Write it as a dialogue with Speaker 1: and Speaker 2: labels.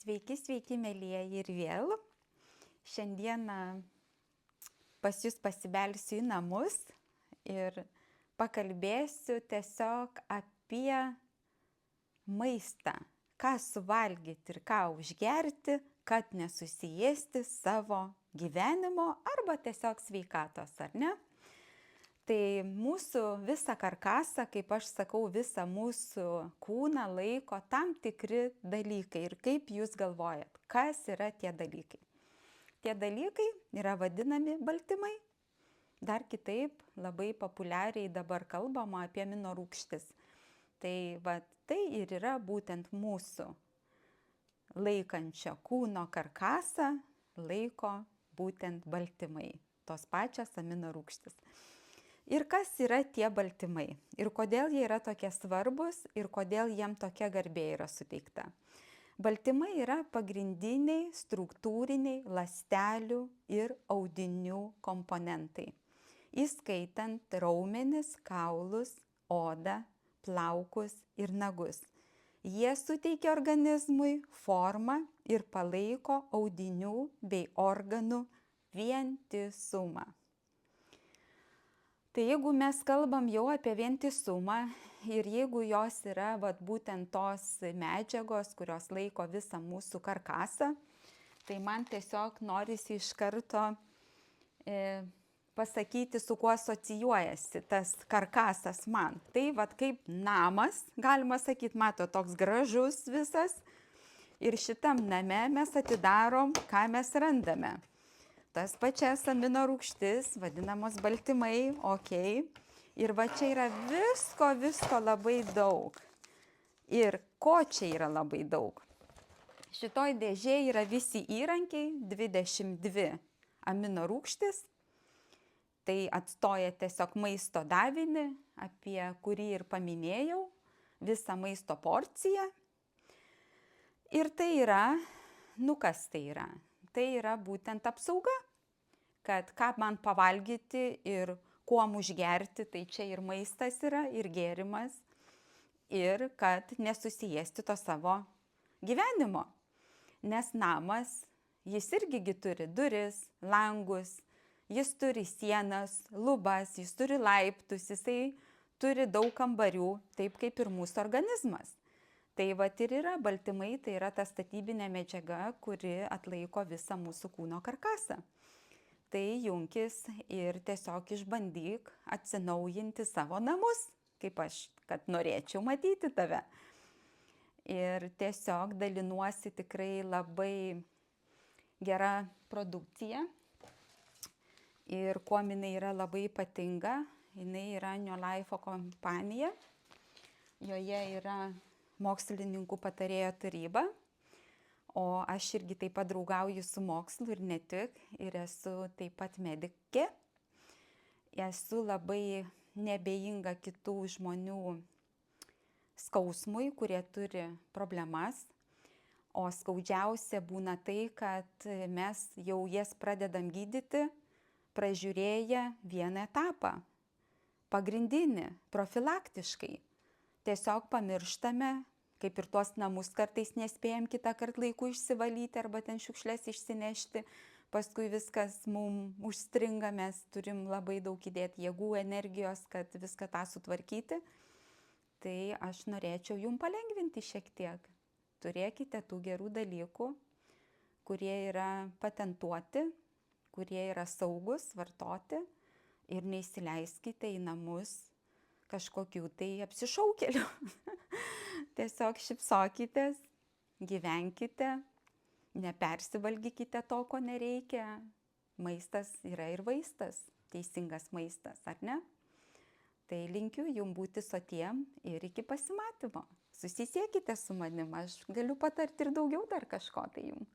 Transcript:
Speaker 1: Sveiki, sveiki, mėlyjeji ir vėl. Šiandieną pas jūs pasibelsiu į namus ir pakalbėsiu tiesiog apie maistą. Ką suvalgyti ir ką užgerti, kad nesusiėsti savo gyvenimo arba tiesiog sveikatos, ar ne? Tai mūsų visą karkasą, kaip aš sakau, visą mūsų kūną laiko tam tikri dalykai. Ir kaip jūs galvojat, kas yra tie dalykai? Tie dalykai yra vadinami baltymai. Dar kitaip labai populiariai dabar kalbama apie aminorūgštis. Tai ir yra būtent mūsų laikančio kūno karkasą laiko būtent baltymai. Tos pačios aminorūgštis. Ir kas yra tie baltymai? Ir kodėl jie yra tokie svarbus ir kodėl jiem tokia garbė yra suteikta? Baltymai yra pagrindiniai struktūriniai ląstelių ir audinių komponentai, įskaitant raumenis, kaulus, odą, plaukus ir nagus. Jie suteikia organizmui formą ir palaiko audinių bei organų vientisumą. Tai jeigu mes kalbam jau apie vientisumą ir jeigu jos yra būtent tos medžiagos, kurios laiko visą mūsų karkasą, tai man tiesiog norisi iš karto pasakyti, su kuo asocijuojasi tas karkasas man. Tai kaip namas, galima sakyti, mato, toks gražus visas. Ir šitam name mes atidarom, ką mes randame. Tas pačias aminorūgštis, vadinamos baltymai, okei. Ir čia yra visko labai daug. Ir ko čia yra labai daug? Šitoj dėžėje yra visi įrankiai, 22 aminorūgštis. Tai atstoja tiesiog maisto davinį, apie kurį ir paminėjau, visą maisto porciją. Ir tai yra, kas tai yra? Tai yra būtent apsauga, kad ką man pavalgyti ir kuom užgerti, tai čia ir maistas yra, ir gėrimas, ir kad nesusiėsti to savo gyvenimo. Nes namas, jis irgi turi duris, langus, jis turi sienas, lubas, jis turi laiptus, jisai turi daug kambarių, taip kaip ir mūsų organizmas. Tai ir yra baltymai, tai yra ta statybinė medžiaga, kuri atlaiko visą mūsų kūno karkasą. Tai junkis ir tiesiog išbandyk atsinaujinti savo namus, kaip aš, kad norėčiau matyti tave. Ir tiesiog dalinuosi tikrai labai gera produkcija. Ir kuo jinai yra labai ypatinga, jinai yra New Life kompanija. Joje yra mokslininkų patarėjo taryba, o aš irgi taip pat draugauju su mokslu ir ne tik, ir esu taip pat medikė. Esu labai neabejinga kitų žmonių skausmui, kurie turi problemas, o skaudžiausia būna tai, kad mes jau jas pradedam gydyti, pražiūrėję vieną etapą, pagrindinį, profilaktiškai. Tiesiog pamirštame, kaip ir tuos namus kartais nespėjam kitą kartą laiku išsivalyti arba ten šiukšles išsinešti, paskui viskas mums užstringa, mes turim labai daug įdėti jėgų, energijos, kad viską tą sutvarkyti. Tai aš norėčiau jums palengvinti šiek tiek. Turėkite tų gerų dalykų, kurie yra patentuoti, kurie yra saugus vartoti ir neįsileiskite į namus kažkokių tai apsišaukėlių. Tiesiog šypsokitės, gyvenkite, nepersivalgykite to, ko nereikia. Maistas yra ir vaistas, teisingas maistas, ar ne? Tai linkiu jums būti sotiem ir iki pasimatymo. Susisiekite su manim, aš galiu patarti ir daugiau dar kažko tai jums.